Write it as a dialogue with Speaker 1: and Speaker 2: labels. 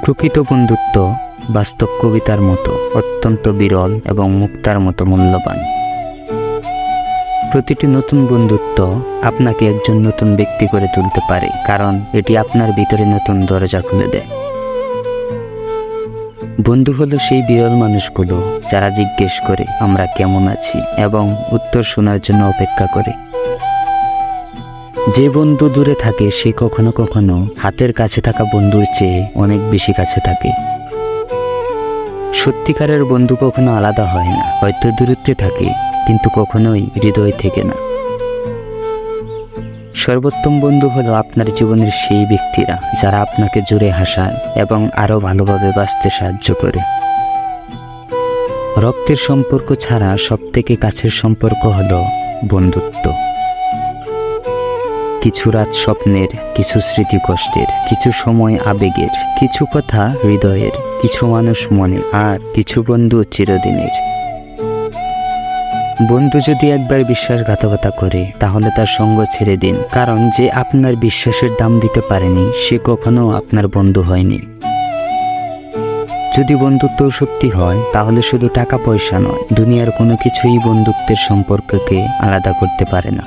Speaker 1: প্রকৃত বন্ধুত্ব বাস্তব কবিতার মতো অত্যন্ত বিরল এবং মুক্তার মতো মূল্যবান। প্রতিটি নতুন বন্ধুত্ব আপনাকে একজন নতুন ব্যক্তি করে তুলতে পারে, কারণ এটি আপনার ভিতরে নতুন দরজা খুলে দেয়। বন্ধু হলো সেই বিরল মানুষগুলো যারা জিজ্ঞেস করে আমরা কেমন আছি এবং উত্তর শোনার জন্য অপেক্ষা করে। যে বন্ধু দূরে থাকে সে কখনো কখনো হাতের কাছে থাকা বন্ধুর চেয়ে অনেক বেশি কাছে থাকে। সত্যিকারের বন্ধু কখনো আলাদা হয় না, হয়তো দূরত্বে থাকে কিন্তু কখনোই হৃদয় থেকে না। সর্বোত্তম বন্ধু হলো আপনার জীবনের সেই ব্যক্তিরা যারা আপনাকে জুড়ে হাসায় এবং আরও ভালোভাবে বাঁচতে সাহায্য করে। রক্তের সম্পর্ক ছাড়া সবথেকে কাছের সম্পর্ক হলো বন্ধুত্ব। কিছু রাত স্বপ্নের, কিছু স্মৃতি কষ্টের, কিছু সময় আবেগের, কিছু কথা হৃদয়ের, কিছু মানুষ মনে, আর কিছু বন্ধু চিরদিনের। বন্ধু যদি একবার বিশ্বাসঘাতকতা করে তাহলে তার সঙ্গ ছেড়ে দিন, কারণ যে আপনার বিশ্বাসের দাম দিতে পারেনি সে কখনো আপনার বন্ধু হয়নি। যদি বন্ধুত্ব সত্যি হয় তাহলে শুধু টাকা পয়সা নয়, দুনিয়ার কোনো কিছুই বন্ধুত্বের সম্পর্ককে আলাদা করতে পারে না।